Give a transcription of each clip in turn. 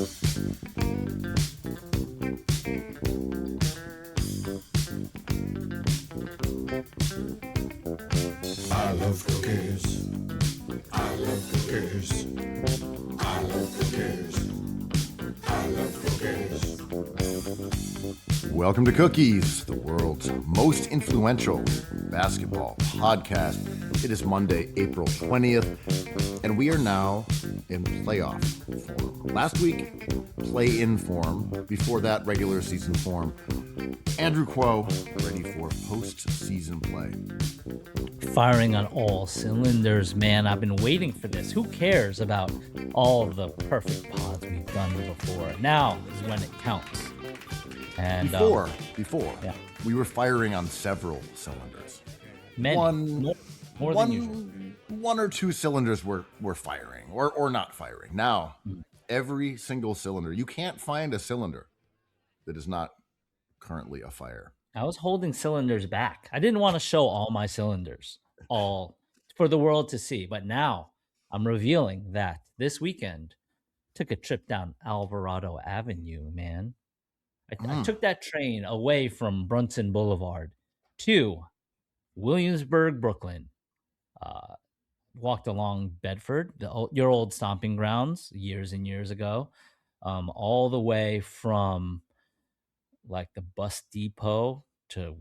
I love cookies. I love cookies. I love cookies. I love cookies. Welcome to Cookies, the world's most influential basketball podcast. It is Monday, April 20th, and we are now in playoff form. Last week, play-in form. Before that, regular season form. Andrew Quo, ready for postseason play. Firing on all cylinders, man. I've been waiting for this. Who cares about all the perfect pods we've done before? Now is when it counts. And Before, yeah. we were firing on several cylinders. Many, more than usual. One or two cylinders were firing or not firing. Now, every single cylinder, you can't find a cylinder that is not currently a fire. I was holding cylinders back. I didn't want to show all my cylinders, all for the world to see. But now I'm revealing that this weekend took a trip down Alvarado Avenue, man. I took that train away from Brunson Boulevard to Williamsburg, Brooklyn. Walked along Bedford, your old stomping grounds, years and years ago, all the way from like the bus depot to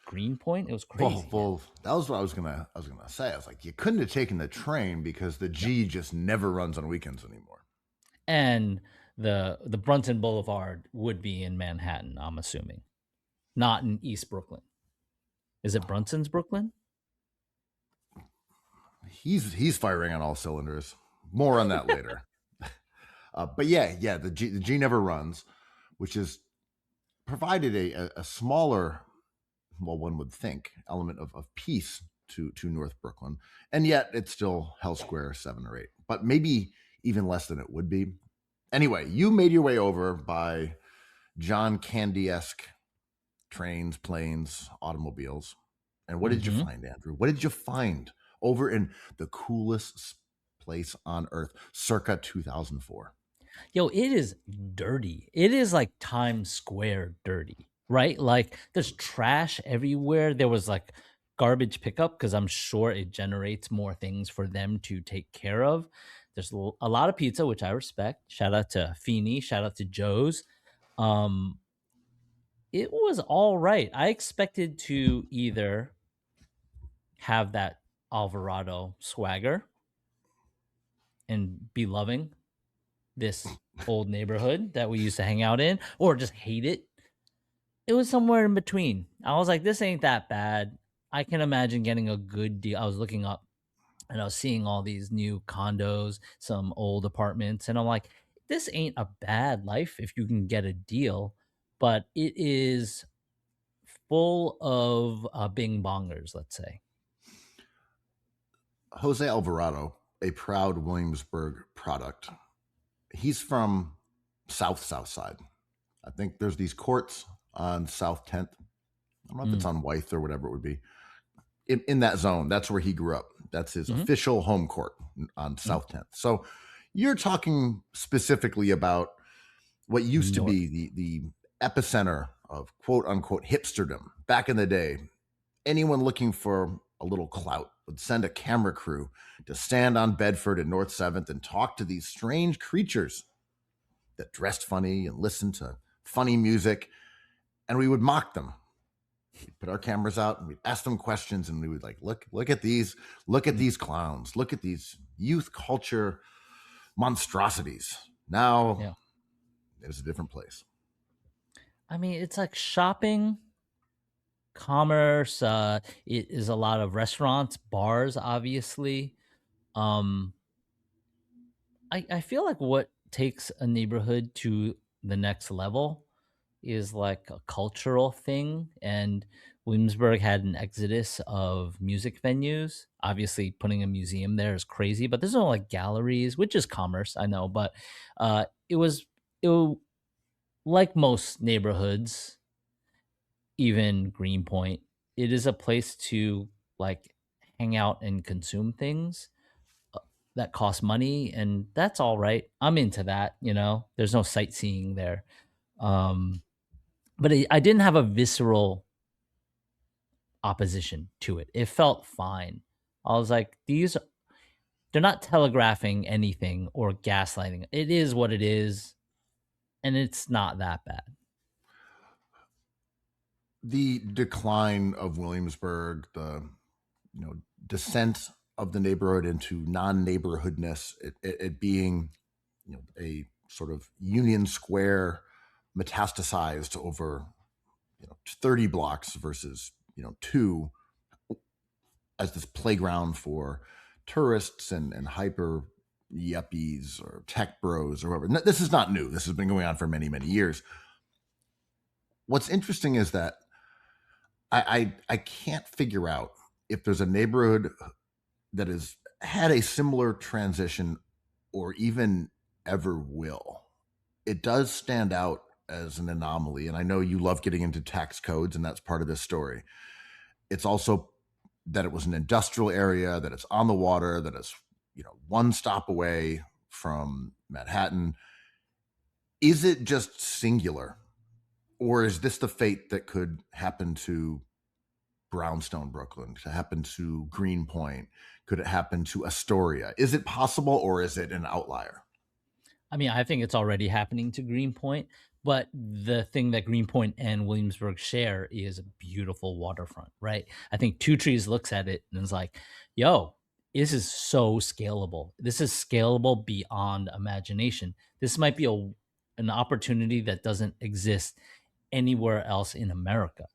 Greenpoint. It was crazy. Well, that was what I was gonna say. I was like, you couldn't have taken the train because the G just never runs on weekends anymore. And the Brunson Boulevard would be in Manhattan, I'm assuming, not in East Brooklyn. Is it Brunson's Brooklyn? He's firing on all cylinders. More on that later. But yeah, the G never runs, which is provided a smaller, well, one would think, element of peace to North Brooklyn, and yet it's still Hell Square 7 or 8, but maybe even less than it would be. Anyway, you made your way over by John Candy-esque trains, planes, automobiles. And what did you find, Andrew? What did you find over in the coolest place on earth, circa 2004? Yo, it is dirty. It is like Times Square dirty, right? Like there's trash everywhere. There was like garbage pickup because I'm sure it generates more things for them to take care of. There's a lot of pizza, which I respect. Shout out to Feeney. Shout out to Joe's. It was all right. I expected to either have that Alvarado swagger and be loving this old neighborhood that we used to hang out in, or just hate it. It was somewhere in between. I was like, this ain't that bad. I can imagine getting a good deal. I was looking up and I was seeing all these new condos, some old apartments, and I'm like, this ain't a bad life if you can get a deal, but it is full of bing bongers, let's say. Jose Alvarado, a proud Williamsburg product. He's from South Side. I think there's these courts on South 10th. I don't know if it's on Wythe or whatever it would be. In that zone, that's where he grew up. That's his official home court on South 10th. So you're talking specifically about what used to be the epicenter of quote unquote hipsterdom back in the day. Anyone looking for a little clout would send a camera crew to stand on Bedford and North 7th and talk to these strange creatures that dressed funny and listened to funny music, and we would mock them. We'd put our cameras out and we'd ask them questions, and we would like, look at these clowns, look at these youth culture monstrosities. Now it was a different place. I mean, it's like shopping, commerce. It is a lot of restaurants, bars, obviously. I feel like what takes a neighborhood to the next level is like a cultural thing, and Williamsburg had an exodus of music venues. Obviously, putting a museum there is crazy, but there's no like galleries, which is commerce, I know. But it was like most neighborhoods, even Greenpoint. It is a place to like hang out and consume things. that cost money, and that's all right. I'm into that, you know. There's no sightseeing there. But I didn't have a visceral opposition to it. It felt fine. I was like, they're not telegraphing anything or gaslighting. It is what it is, and it's not that bad. The decline of Williamsburg, the descent of the neighborhood into non-neighborhoodness, it being a sort of Union Square metastasized over 30 blocks versus 2 as this playground for tourists and hyper yuppies or tech bros or whatever. This is not new. This has been going on for many, many years. What's interesting is that I can't figure out if there's a neighborhood that has had a similar transition or even ever will. It does stand out as an anomaly. And I know you love getting into tax codes, and that's part of this story. It's also that it was an industrial area, that it's on the water, that it's, one stop away from Manhattan. Is it just singular? Or is this the fate that could happen to Brownstone, Brooklyn, to happen to Greenpoint? Could it happen to Astoria? Is it possible, or is it an outlier? I mean, I think it's already happening to Greenpoint, but the thing that Greenpoint and Williamsburg share is a beautiful waterfront, right? I think Two Trees looks at it and is like, yo, this is so scalable. This is scalable beyond imagination. This might be an opportunity that doesn't exist anywhere else in America.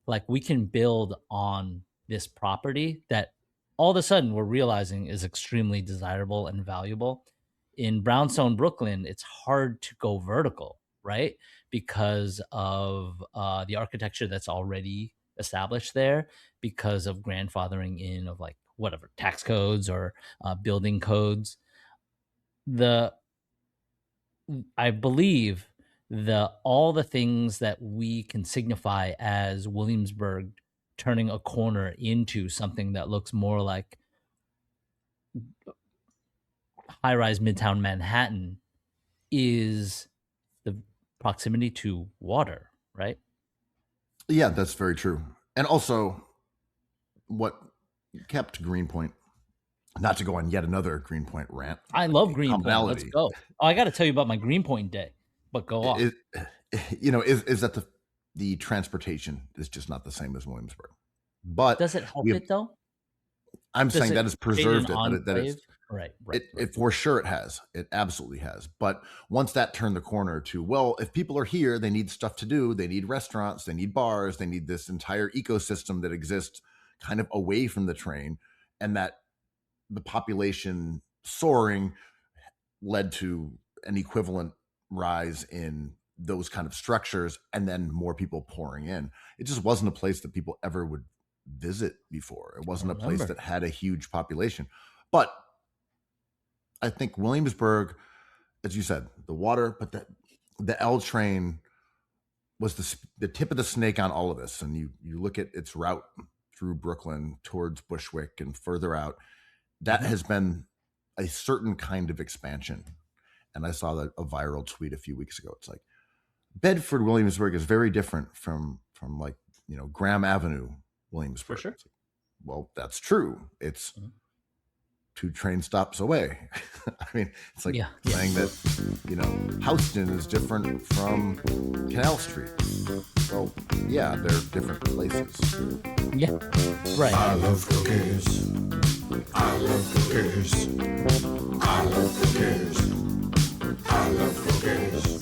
Like, we can build on this property that all of a sudden we're realizing is extremely desirable and valuable. In Brownstone, Brooklyn, it's hard to go vertical, right? Because of the architecture that's already established there, because of grandfathering in of like whatever tax codes or building codes. I believe all the things that we can signify as Williamsburg turning a corner into something that looks more like high-rise Midtown Manhattan is the proximity to water, right? Yeah, that's very true. And also, what kept Greenpoint, not to go on yet another Greenpoint rant. I love Greenpoint. Let's go. Oh, I got to tell you about my Greenpoint day, but go on. Is that the transportation is just not the same as Williamsburg. But does it help it though? I'm saying that has preserved it. That is right. It for sure it has. It absolutely has. But once that turned the corner to, well, if people are here, they need stuff to do. They need restaurants. They need bars. They need this entire ecosystem that exists kind of away from the train, and that the population soaring led to an equivalent rise in those kind of structures, and then more people pouring in. It just wasn't a place that people ever would visit before. It wasn't a place that had a huge population. But I think Williamsburg, as you said, the water, but the L train was the tip of the snake on all of this. And you look at its route through Brooklyn towards Bushwick and further out, that has been a certain kind of expansion. And I saw a viral tweet a few weeks ago. It's like, Bedford Williamsburg is very different from like, Graham Avenue Williamsburg. For sure. Like, well, that's true. It's 2 train stops away. I mean, it's like saying that, Houston is different from Canal Street. Well, yeah, they're different places. Yeah, right. I love cookies. I love cookies. I love cookies. I love cookies.